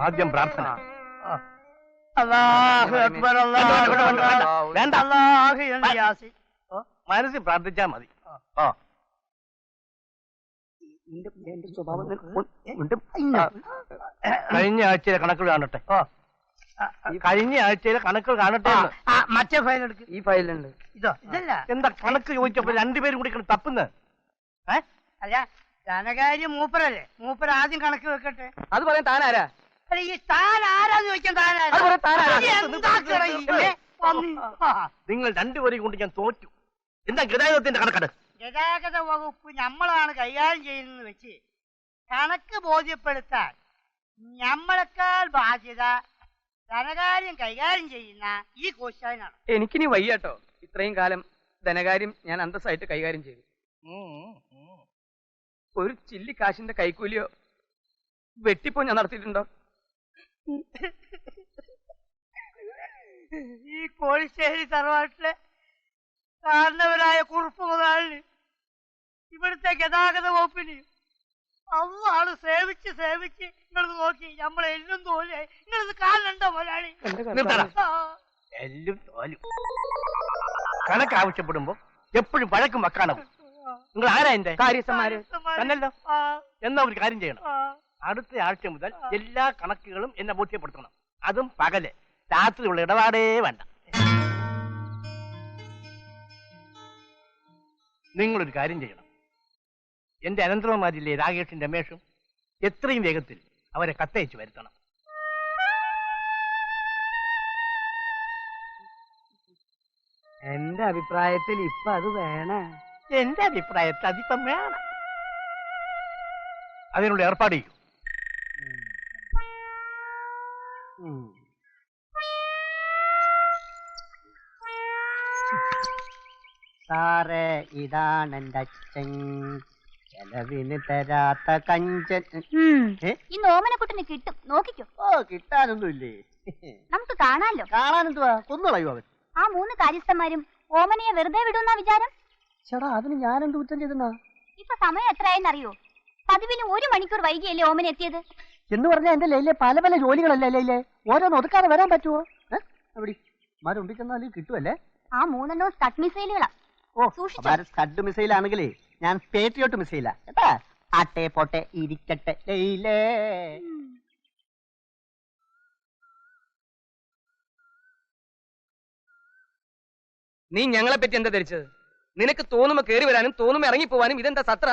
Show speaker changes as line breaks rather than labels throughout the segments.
ആദ്യം പ്രാർത്ഥന. വേണ്ട, മനസ്സിൽ പ്രാർത്ഥിച്ചാ മതി. കഴിഞ്ഞ ആഴ്ചയിലെ കണക്കുകൾ കാണട്ടെ. കഴിഞ്ഞ ആഴ്ചയിലെ കണക്കുകൾ കാണട്ടെ.
മറ്റേ ഫയൽ എടുക്ക്.
ഈ ഫയലുണ്ട്.
ഇതോ ഇതല്ല.
എന്താ കണക്ക് ചോദിച്ചപ്പോ രണ്ടുപേരും കൂടി തപ്പുന്നത്?
അല്ല, ധനകാര്യം മൂപ്പരല്ലേ, മൂപ്പർ ആദ്യം കണക്ക് വെക്കട്ടെ.
അത് പറയാൻ താനാരാ?
അല്ല, ഈ താൻ ആരാന്ന് ചോദിക്കാൻ
നിങ്ങൾ രണ്ടുപേരെയും കൊണ്ട് ഞാൻ തോറ്റു. എന്താ ഗതാഗതത്തിന്റെ കണക്കെട്?
ഗതാഗത വകുപ്പ് നമ്മളാണ് കൈകാര്യം ചെയ്യുന്നത് വെച്ച് കണക്ക് ബോധ്യപ്പെടുത്താൻ നമ്മളെക്കാൾ ബാധ്യത ധനകാര്യം കൈകാര്യം ചെയ്യുന്ന ഈ കോശാനാണ്.
എനിക്കിനി വയ്യാട്ടോ. ഇത്രയും കാലം ധനകാര്യം ഞാൻ അന്തസ്സായിട്ട് കൈകാര്യം ചെയ്തു. ഒരു ചില്ലി കാശിന്റെ കൈക്കൂലിയോ വെട്ടിപ്പോ ഞാൻ നടത്തിയിട്ടുണ്ടോ?
ഈ കോഴിശ്ശേരി തറവാട്ടിലെ കാരണവരായ കുറുപ്പ് മുതലാളിന് ഇവിടുത്തെ ഗതാഗത വകുപ്പിന് അള്ളാണ് സേവിച്ച് സേവിച്ച് നിങ്ങളത് നോക്കി നമ്മളെ എല്ലും തോലായി. നിങ്ങളിത് കാണണ്ടോ മുതലാളി?
എല്ലും തോലും. കണക്ക് ആവശ്യപ്പെടുമ്പോ എപ്പോഴും വഴക്കും വക്കാണവും. നിങ്ങൾ ആരാ എന്റെ
കാര്യസ്ഥന്മാര്
തന്നല്ലോ. എന്നാ ഒരു കാര്യം ചെയ്യണം. അടുത്ത ആഴ്ച മുതൽ എല്ലാ കണക്കുകളും എന്നെ ബോധ്യപ്പെടുത്തണം. അതും പകല്. രാത്രിയുള്ള ഇടപാടേ വേണ്ട. നിങ്ങളൊരു കാര്യം ചെയ്യണം. എന്റെ അനന്തരവന്മാരില്ലേ രാകേഷും രമേഷും, എത്രയും വേഗത്തിൽ അവരെ കത്തയച്ചു വരുത്തണം.
എന്റെ അഭിപ്രായത്തിൽ ഇപ്പൊ അത് വേണേ.
എന്റെ അഭിപ്രായത്തിൽ അതിപ്പം വേണം. അതിനുള്ള ഏർപ്പാട് ചെയ്യും.
സാറേ, ഇതാണ് എന്റെ അച്ഛൻ, ചെലവിന് തരാത്ത കഞ്ചൻ.
ഈ ഓമനക്കുട്ടന് കിട്ടും, നോക്കിക്കോ.
ഓ, കിട്ടാനൊന്നുമില്ലേ?
നമുക്ക് കാണാലോ.
കാണാനെന്തുവാ, കൊന്നുകളയോ അവൻ?
ആ 3 കാര്യസ്ഥന്മാരും ഓമനയെ വെറുതെ വിടുന്ന വിചാരം?
ചേടാ, അതിന് ഞാനെന്ത് കുറ്റം ചെയ്തെന്നാ?
ഇപ്പൊ സമയം എത്രയായെന്നറിയോ? പതിവിലും 1 മണിക്കൂർ വൈകിയല്ലേ ഓമന എത്തിയത്?
എന്ന് പറഞ്ഞാൽ എന്റെ ലൈലെ പല പല ജോലികളല്ലേ ലൈലെ, ഓരോന്ന് ഒതുക്കാതെ വരാൻ പറ്റുമോ? എവിടെ മാരുമ്പിൽ ചെന്നാലും കിട്ടുമല്ലേ?
ആ 3 സ്കട്ട് മിസൈലുകളാ.
സ്കഡ് മിസൈൽ ആണെങ്കിലേ ഞാൻ പേട്രിയോട്ട് മിസൈലാ കേട്ടാ. ആട്ടെ പോട്ടെ ഇരിക്കട്ടെ ലൈലേ.
നീ ഞങ്ങളെ പറ്റി എന്താ ധരിച്ചത്? നിനക്ക് തോന്നുമ്പോ കയറി വരാനും തോന്നുമ്പോ ഇറങ്ങിപ്പോവാനും ഇതെന്താ സത്ര?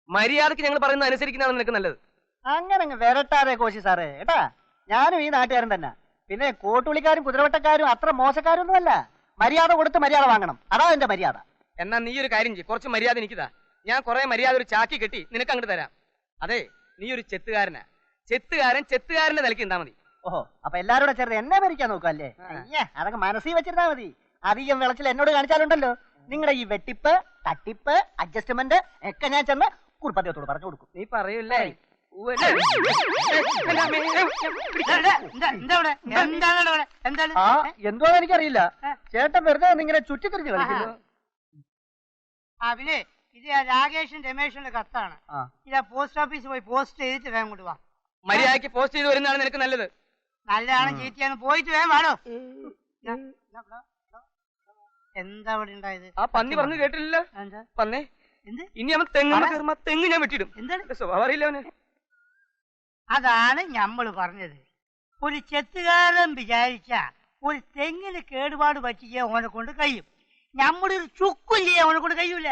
മര്യാദക്ക് ഞങ്ങൾ പറയുന്നത് അനുസരിക്കുന്നതാണ് നിനക്ക് നല്ലത്.
അങ്ങനെ വരട്ടാതെ കോശി സാറേ കേട്ടാ. ഞാനും ഈ നാട്ടുകാരൻ തന്നെ. പിന്നെ കോട്ടുളിക്കാരും കുതിരവട്ടക്കാരും അത്ര മോശക്കാരൊന്നുമല്ല. മര്യാദ കൊടുത്ത് മര്യാദ വാങ്ങണം, അതാ എന്റെ മര്യാദ.
എന്നാ നീ ഒരു കാര്യം ചെയ്യ്, കുറച്ച് മര്യാദ എനിക്കിതാ. ഞാൻ കുറെ മര്യാദ ഒരു ചാക്കി കെട്ടി നിനക്ക് അങ്ങോട്ട് തരാം. അതെ, നീ ഒരു ചെത്തുകാരനാ. ചെത്തുകാരന്റെ നിലയ്ക്ക് എന്താ മതി.
ഓഹോ, അപ്പൊ എല്ലാരോടെ ചേർന്ന് എന്നെ മരിക്കാൻ നോക്കല്ലേ? അതൊക്കെ മനസ്സിൽ വെച്ചിരുന്നാ മതി. അധികം വിളച്ചിൽ എന്നോട് കാണിച്ചാലുണ്ടല്ലോ നിങ്ങളുടെ ഈ വെട്ടിപ്പ്, തട്ടിപ്പ്, അഡ്ജസ്റ്റ്മെന്റ് ഒക്കെ ഞാൻ ചെന്ന് കുറുപ്പദ്ദേഹത്തോട് പറഞ്ഞു കൊടുക്കും.
നീ പറയൂല്ലേ?
എന്തോ എനിക്കറിയില്ല. ചേട്ടൻ വെറുതെ ഇങ്ങനെ ചുറ്റിത്തിരിഞ്ഞ് കളിക്കുന്നു. പിന്നെ ഇത് രാകേഷും രമേഷിന്റെ കത്താണ്. ഇതാ പോസ്റ്റ് ഓഫീസിൽ പോയി പോസ്റ്റ് ചെയ്തിട്ട് വേഗം കൊണ്ട് വാ.
മര്യാദക്ക് പോസ്റ്റ് ചെയ്ത് വരുന്നതാണ് നിനക്ക് നല്ലത്.
നല്ലതാണ് ചീറ്റിയാന്ന് പോയിട്ട് വേഗം വാടോ. എന്താ ഇവിടെ ഉണ്ടായത്?
ആ പന്നി പറഞ്ഞു കേട്ടില്ല. പന്നേ, ഇനി അവൻ തെങ്ങ് ഞാൻ വെട്ടിടും. എന്താണ് സ്വഭാവം അറിയില്ല അവന്.
അതാണ് ഞമ്മള് പറഞ്ഞത്. ഒരു ചെത്തുകാരൻ വിചാരിച്ച ഒരു തെങ്ങിന് കേടുപാട് പറ്റിയ ഓനെ കൊണ്ട് കഴിയും. നമ്മുടെ ഒരു ചുക്കില്ലേ അവനെ കൊണ്ട് കഴിയൂല.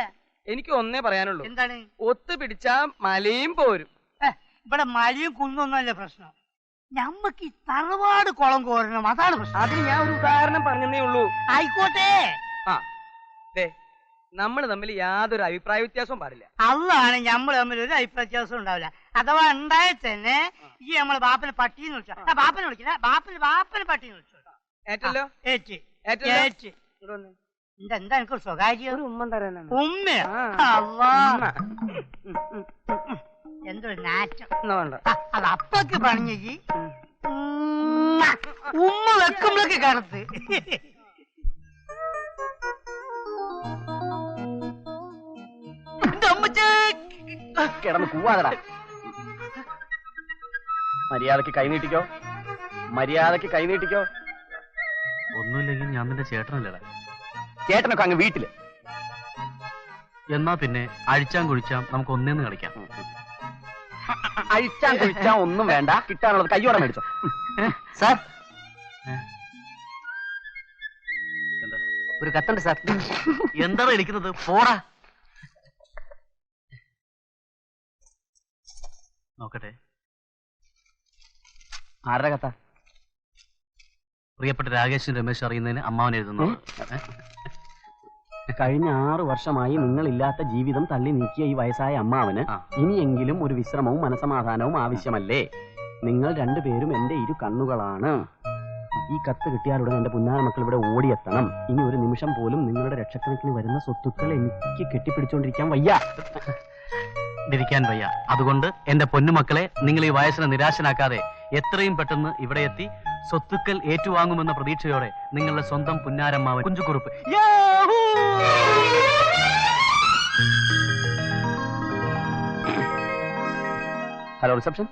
എനിക്ക് ഒന്നേ പറയാനുള്ളൂ.
എന്താണ്?
ഒത്തുപിടിച്ചാ മലയും പോരും.
ഇവിടെ മലയും കുന്നൊന്നുമല്ല പ്രശ്നം. ഞമ്മക്ക് ഈ തറവാട് കുളം കോരണം, അതാണ് പ്രശ്നം.
അതിന് ഞാൻ ഒരു ഉദാഹരണം പറഞ്ഞതേ ഉള്ളൂ.
ആയിക്കോട്ടെ.
നമ്മൾ തമ്മിൽ യാതൊരു അഭിപ്രായ വ്യത്യാസവും പാടില്ല.
അതാണ് നമ്മൾ തമ്മിൽ ഒരു അഭിപ്രായ വ്യത്യാസം ഉണ്ടാവില്ല. അഥവാ ഉണ്ടായാൽ തന്നെ ഈ നമ്മളെ ബാപ്പനെ പട്ടിന്ന് വിളിച്ചാ, ബാപ്പനെ വിളിക്കില്ല, ബാപ്പനെ പട്ടിന്ന് വിളിച്ചോ. ഏറ്റല്ലോ? ഏറ്റ്. എന്താ എനിക്ക് സ്വകാര്യം?
ഒരു ഉമ്മ തരാനാണ്.
ഉമ്മ? എന്തൊരു നാറ്റം. അത് അപ്പൊക്ക് പണിഞ്ഞി ഉമ്മ വെക്കുമ്പോഴൊക്കെ കറുത്ത്.
കിടന്ന് കൂവാതടാ.
മര്യാദക്ക് കൈനീട്ടിക്കോ, മര്യാദക്ക് കൈനീട്ടിക്കോ.
ഒന്നുമില്ലെങ്കിൽ ഞാൻ നിന്റെ ചേട്ടനല്ലടാ.
ചേട്ടനൊക്കെ അങ്ങ് വീട്ടില്.
എന്നാ പിന്നെ അഴിച്ചാൻ കുഴിച്ചാം നമുക്ക് ഒന്നേന്ന് കളിക്കാം.
അഴിച്ചാൻ കുഴിച്ചാ ഒന്നും വേണ്ട, കിട്ടാനുള്ളത് കയ്യോടെ മേടിച്ചോ. സാർ, ഒരു കത്തുണ്ട് സാർ.
എന്താണ് ഇരിക്കുന്നത്? പോടാ. നോക്കട്ടെ.
ആരുടെ കത്താ?
പ്രിയപ്പെട്ട രാകേഷും രമേശ് അറിയുന്നതിന് അമ്മാവൻ എഴുതുന്നു.
കഴിഞ്ഞ 6 വർഷമായി നിങ്ങളില്ലാത്ത ജീവിതം തള്ളി നീക്കിയ ഈ വയസ്സായ അമ്മാവന് ഇനിയെങ്കിലും ഒരു വിശ്രമവും മനസമാധാനവും ആവശ്യമല്ലേ? നിങ്ങൾ രണ്ടുപേരും എന്റെ ഇരു കണ്ണുകളാണ്. ഈ കത്ത് കിട്ടിയാലുടൻ എന്റെ പുന്നാര മക്കൾ ഇവിടെ ഓടിയെത്തണം. ഇനി ഒരു നിമിഷം പോലും നിങ്ങളുടെ ലക്ഷക്കണക്കിന് വരുന്ന സ്വത്തുക്കൾ എനിക്ക് കെട്ടിപ്പിടിച്ചോണ്ടിരിക്കാൻ വയ്യ.
ഇരിക്കാൻ വയ്യ. അതുകൊണ്ട് എന്റെ പൊന്നുമക്കളെ, നിങ്ങൾ ഈ വയസ്സിനെ നിരാശനാക്കാതെ എത്രയും പെട്ടെന്ന് ഇവിടെ എത്തി സ്വത്തുക്കൾ ഏറ്റുവാങ്ങുമെന്ന പ്രതീക്ഷയോടെ നിങ്ങളുടെ സ്വന്തം പുന്നാരമ്മാവൻ Kunchukurup.
Hello reception,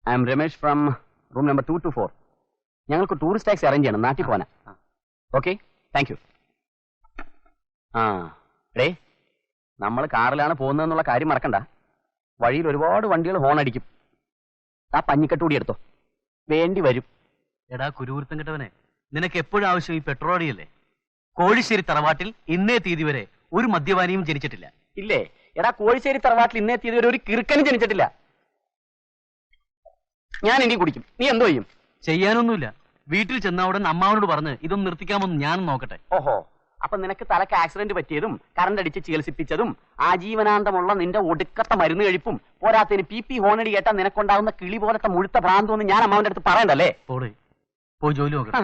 I am Ramesh from room number 224. ഞങ്ങൾക്ക് ടൂറിസ്റ്റ് ടാക്സി അറേഞ്ച് ചെയ്യണം, നാട്ടിൽ പോകാനാ. Okay, thank you. ഡേ, നമ്മൾ കാറിലാണ് പോകുന്നതെന്നുള്ള കാര്യം മറക്കണ്ട. വഴിയിൽ ഒരുപാട് വണ്ടികൾ ഹോൺ അടിക്കും. ആ പഞ്ഞിക്കെട്ട് കൂടി എടുത്തോ, വേണ്ടി വരും.
എടാ കുരുവൃത്തം കിട്ടവനെ, നിനക്ക് എപ്പോഴും ആവശ്യം ഈ പെട്രോളിയല്ലേ? കോഴിശ്ശേരി തറവാട്ടിൽ ഇന്നേ തീയതി വരെ ഒരു മദ്യപാനിയും ജനിച്ചിട്ടില്ല.
ഇല്ലേ? എടാ, കോഴിശ്ശേരി തറവാട്ടിൽ ഇന്നേ തീയതി വരെ ഒരു കിറുക്കനും ജനിച്ചിട്ടില്ല. ഞാൻ ഇനി കുടിക്കും, നീ എന്തോ ചെയ്യും?
ചെയ്യാനൊന്നുമില്ല. വീട്ടിൽ ചെന്ന ഉടൻ അമ്മാവനോട് പറഞ്ഞ് ഇതൊന്നും നിർത്തിക്കാമെന്ന് ഞാനും നോക്കട്ടെ.
ഓഹോ, അപ്പൊ നിനക്ക് തലക്ക് ആക്സിഡന്റ് പറ്റിയതും കറണ്ട് അടിച്ച് ചികിത്സിപ്പിച്ചതും ആജീവനാന്തമുള്ള നിന്റെ ഒടുക്കത്തെ മരുന്ന് കഴിപ്പും പോരാത്തതിന് PP ഹോണടി കേട്ടാൽ നിനക്കുണ്ടാകുന്ന കിളി പോലത്തെ മുഴുത്ത ഭ്രാന്തോന്ന് ഞാൻ അമ്മാവന്റെ അടുത്ത് പറയണ്ടല്ലേ?
പോയി ജോലി നോക്കട്ടെ.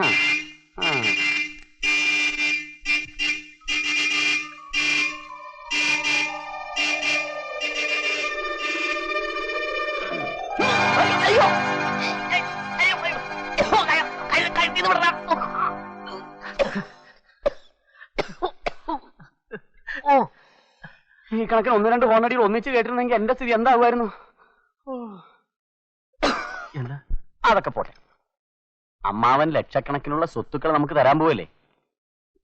ഈ കണക്കിന് 1-2 ഹോണടികൾ ഒന്നിച്ച് കേട്ടിരുന്നെങ്കിൽ എന്റെ സ്ഥിതി എന്താകുമായിരുന്നു? അതൊക്കെ പോട്ടെ. അമ്മാവൻ ലക്ഷക്കണക്കിനുള്ള സ്വത്തുക്കൾ നമുക്ക് തരാൻ പോവല്ലേ?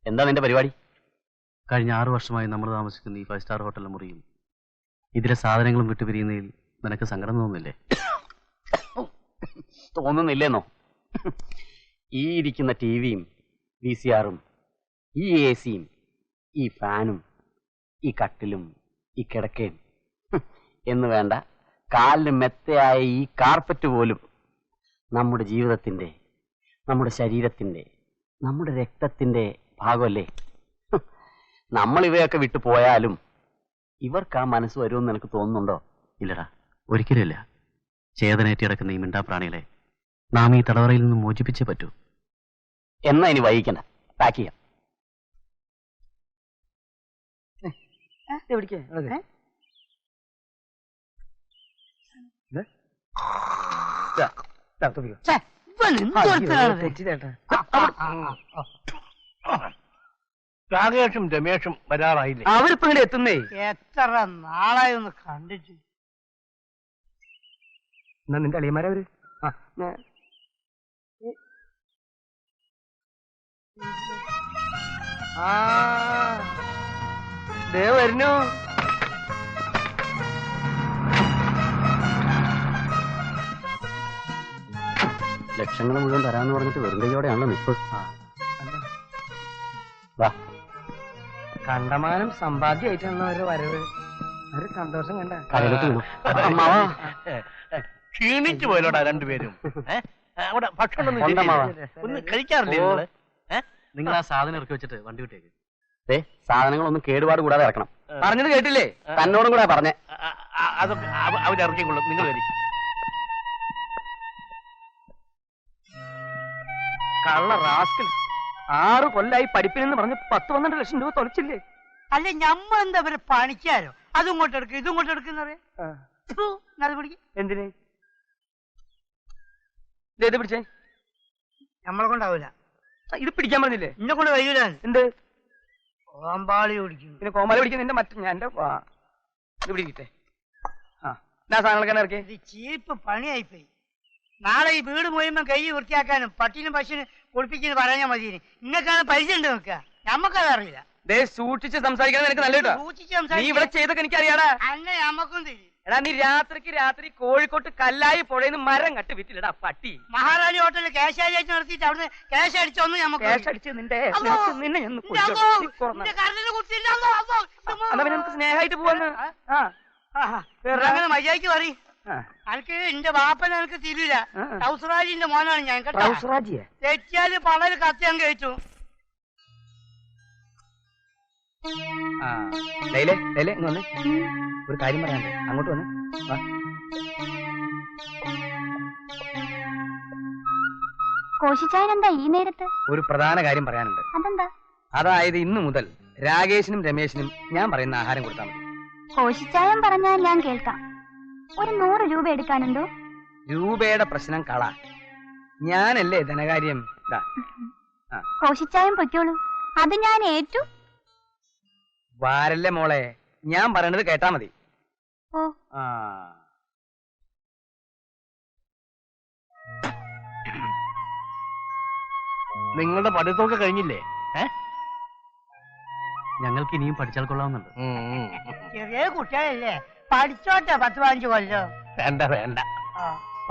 എന്താ നിന്റെ പരിപാടി?
കഴിഞ്ഞ 6 വർഷമായി നമ്മൾ താമസിക്കുന്ന ഈ 5 സ്റ്റാർ ഹോട്ടലിലെ മുറിയും ഇതിലെ സാധനങ്ങളും വിട്ടുപിരിയുന്നതിൽ നിനക്ക് സങ്കടം തോന്നുന്നില്ലേ?
തോന്നുന്നില്ലേന്നോ? ഈ ഇരിക്കുന്ന ടിവിയും VCRും ഈ AC-യും ഈ ഫാനും ഈ കട്ടിലും ഈ കിടക്കയും എന്ന് വേണ്ട, കാലിന് മെത്തയായ ഈ കാർപ്പറ്റ് പോലും നമ്മുടെ ജീവിതത്തിന്റെ, നമ്മുടെ ശരീരത്തിന്റെ, നമ്മുടെ രക്തത്തിന്റെ ഭാഗമല്ലേ? നമ്മൾ ഇവയൊക്കെ വിട്ടു പോയാലും ഇവർക്ക് ആ മനസ്സ് വരുമെന്ന് നിനക്ക് തോന്നുന്നുണ്ടോ?
ഇല്ലടാ, ഒരിക്കലുമില്ല. ചേതനേറ്റി കിടക്കുന്ന ഈ മിണ്ടാപ്രാണികളെ നാം ഈ തടവറയിൽ നിന്ന് മോചിപ്പിച്ചേ പറ്റൂ.
എന്നാ ഇനി വൈകിക്കണ്ട, പാക്ക് ചെയ്യാം.
രാകേഷും രമേഷും വരാറായില്ലേ?
അവരിപ്പോ ഇങ്ങനെ എത്തുന്നേ.
എത്ര നാളായി ഒന്ന് കണ്ടിട്ട്.
എന്നാ നിന്റെ അളിയന്മാരവര് വരുന്നു.
ലക്ഷങ്ങൾ മുഴുവൻ തരാന്ന് പറഞ്ഞിട്ട് വെറും കൈയോടെയാണല്ലോ നിപ്പ്. വാ,
കണ്ടമാനം സമ്പാദ്യമായിട്ടുള്ള ഒരു വരവ്, ഒരു സന്തോഷം കണ്ട.
ക്ഷീണിച്ചു പോയല്ലോടാ രണ്ടുപേരും. അവിടെ ഭക്ഷണം ഒന്നും കഴിക്കാറില്ലേ നിങ്ങള്?
നിങ്ങൾ ആ സാധനം ഇറക്കി വെച്ചിട്ട് വണ്ടി വിട്ടേക്ക്.
സാധനങ്ങളൊന്നും കേടുപാട് കൂടാതെ ഇറക്കണം.
പറഞ്ഞത് കേട്ടില്ലേ?
തന്നോടും കൂടെ പറഞ്ഞേ.
അതൊക്കെ അവരിറക്കിക്കൊള്ളും, നിങ്ങൾ വരും.
കള്ള റാസ്കൽ, 6 കൊല്ലായി പഠിപ്പിനെന്ന് പറഞ്ഞ് 10-12 ലക്ഷം രൂപ തൊലച്ചില്ലേ?
അല്ലെ ഞമ്മ എന്താ അവരെ പണിക്കാരോ? അതും ഇങ്ങോട്ട് എടുക്കും ഇതും ഇങ്ങോട്ട് എടുക്കുന്നറിയ.
എന്തിന് ഇത് പിടിച്ചേ?
നമ്മളെ കൊണ്ടാവൂല.
ഇത് പിടിക്കാൻ പറഞ്ഞില്ലേ?
എന്നെ കൊണ്ട് കഴിയൂല.
എന്ത്
കോമ്പാളി പിടിക്കും?
പിന്നെ കോമാല പിടിക്കുന്ന നിന്റെ മറ്റേ ഞാൻ ഇത് പിടിക്കട്ടെ. ആ, സാധനങ്ങളൊക്കെ ഇറക്കി.
ഇത് ചീപ്പ് പണിയായിപ്പോയി. നാളെ ഈ വീട് മുഴുവൻ കൈ വൃത്തിയാക്കാനും പട്ടിനും പശുവിനും കുളിപ്പിക്കുന്നു പറയാൻ മതി. നിങ്ങൾക്കാണ് പരിചയം ഉണ്ട് നോക്കുക, നമ്മക്കതറിയില്ല.
ദേ സൂക്ഷിച്ച് സംസാരിക്കണം, എനിക്ക് നല്ല കേട്ടോ. നീ ഇവിടെ ചെയ്തൊക്കെ എനിക്കറിയാടാ.
അന്നെ നമ്മക്കും തരും.
എടാ നീ രാത്രി കോഴിക്കോട്ട് കല്ലായി പുഴയിന്ന് മരം കട്ട് വിറ്റില്ലടാ പട്ടി.
മഹാറാണി ഹോട്ടലിൽ ക്യാഷ് അടിച്ച് നടത്തിയിട്ട് അവിടുന്ന് ക്യാഷ് അടിച്ചൊന്നും നമുക്ക്
ക്യാഷ് അടിച്ച് നിന്നെ നമുക്ക് സ്നേഹമായിട്ട് പോവാന്ന്.
അങ്ങനെ മര്യാദക്ക് പറ. എനിക്ക് എന്റെ ബാപ്പനെ എനിക്ക് തിരില്ല. ടൗസറാജിന്റെ മോനാണ് ഞാൻ കേട്ടോ. തെറ്റിയാല് പളര് കത്തിയാൻ കഴിച്ചു.
ഒരു കാര്യം പറയാണ്ട്, അങ്ങോട്ട് വന്ന്.
കോശിച്ചായനെന്താ ഈ നേരത്ത്?
ഒരു പ്രധാന കാര്യം പറയാനുണ്ട്.
അതെന്താ?
അതായത് ഇന്നു മുതൽ രാകേഷിനും രമേശിനും ഞാൻ പറയുന്ന ആഹാരം കൊടുത്താൽ മതി.
കോശിച്ചായം പറഞ്ഞാൽ ഞാൻ കേൾക്കാം. ഒരു 100 രൂപ എടുക്കാനുണ്ടോ?
രൂപയുടെ പ്രശ്നം കള, ഞാനല്ലേ ധനകാര്യം.
കോശിച്ചായം പൊയ്ക്കോളൂ, അത് ഞാൻ ഏറ്റു.
വാരല്ലേ മോളെ, ഞാൻ പറയണത് കേട്ടാ മതി.
ഓ
നിങ്ങളുടെ പഠിത്തമൊക്കെ കഴിഞ്ഞില്ലേ?
ഞങ്ങൾക്ക് ഇനിയും പഠിച്ചാൽ കൊള്ളാവുന്നുണ്ട്.
ചെറിയ കുട്ടികളല്ലേ, പഠിച്ചോട്ടെ 10-15 കൊല്ലം.
വേണ്ട വേണ്ട,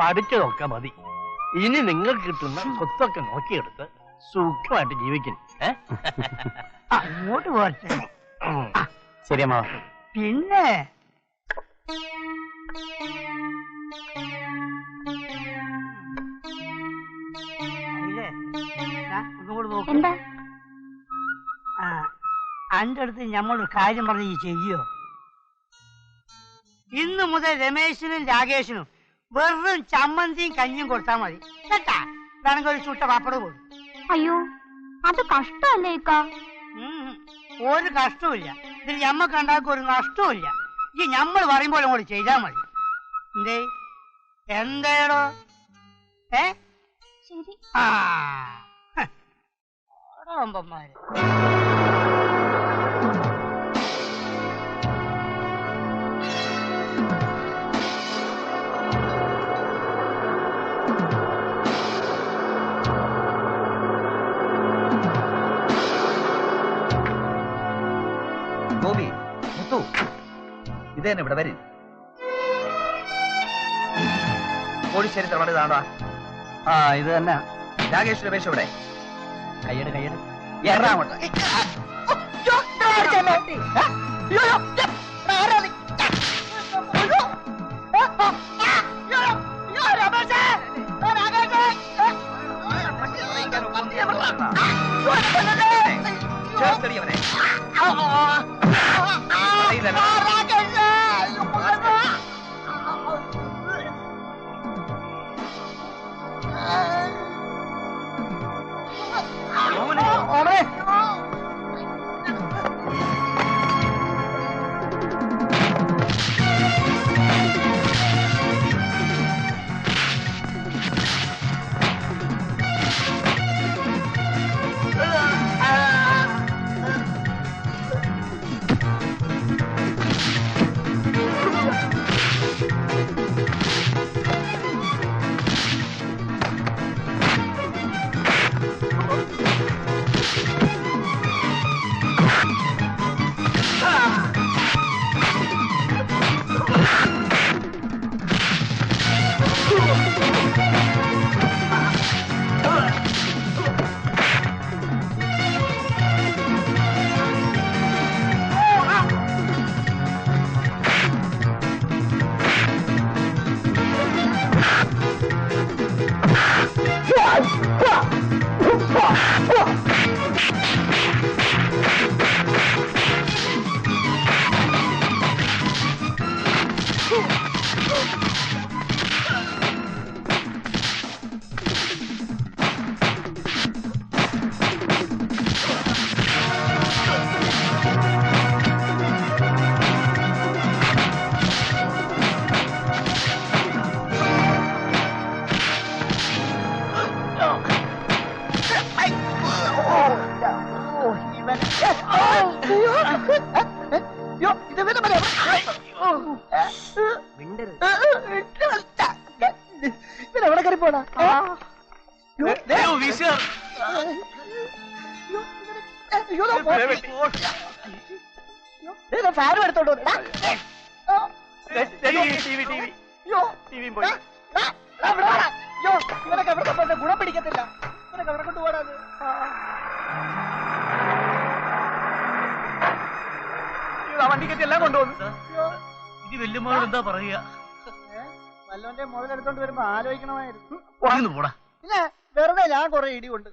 പഠിച്ചതൊക്കെ മതി. ഇനി നിങ്ങൾക്ക് കിട്ടുന്ന സ്വത്തൊക്കെ നോക്കിയെടുത്ത് സുഖമായിട്ട് ജീവിക്കുന്നു.
അങ്ങോട്ട് പോട്ടെ.
ശരി അമ്മാവ.
പിന്നെ ഒന്നുകൂടെ നോക്ക്.
എന്താ?
അന്റെ അടുത്ത് ഞമ്മളൊരു കാര്യം പറഞ്ഞ് ഈ ചെയ്യോ? ഇന്നു മുതൽ രമേശിനും രാകേഷിനും വെറും ചമ്മന്തിയും കഞ്ഞിയും കൊടുത്താൽ മതി കേട്ടാ. വേണമെങ്കിൽ ഒരു ചുട്ട പാപ്പടം കൊടുക്കും.
അയ്യോ, അത് കഷ്ടല്ലേ ഇക്കാ?
ഒരു കഷ്ടവുമില്ല. ഇതിൽ ഞമ്മക്ക് ഉണ്ടാക്കും ഒരു നഷ്ടവുമില്ല. ഈ ഞമ്മൾ പറയുമ്പോൾ അങ്ങോട്ട് ചെയ്താൽ മതി. എന്തേ എന്തേടോ?
ശരി.
ഓടമ്പന്മാര്
ഗോപി, മുത്തു, ഇതന്നെ ഇവിടെ വരും. കോഴിശ്ശേരി തറവാട് ഇതാണോ?
ഇത് തന്നെ.
രാകേഷ് രമേശ് ഇവിടെ.
കയ്യട് കയ്യട്.
എറണാകുളത്ത് ചേർത്തടിയവനെ.
പോടാ ഫാനും എടുത്തോണ്ട് വന്നെടാ. ഇവനൊക്കെ എവിടെ കൊണ്ട് ഗുണം പിടിക്കത്തില്ല. ഇവനൊക്കെ എവിടെ കൊണ്ടുപോടാ.
വണ്ടിക്കത്തി എല്ലാം കൊണ്ടുവന്നു.
ഇത് വല്യമ്മയോട് എന്താ പറയുക?
വല്ലവന്റെ മുതലെടുത്തോണ്ട് വരുമ്പോ ആലോചിക്കണമായിരുന്നു.
പോടാ.
ഇല്ല, വെറുതെ ഞാൻ കുറെ ഇടി കൊണ്ട്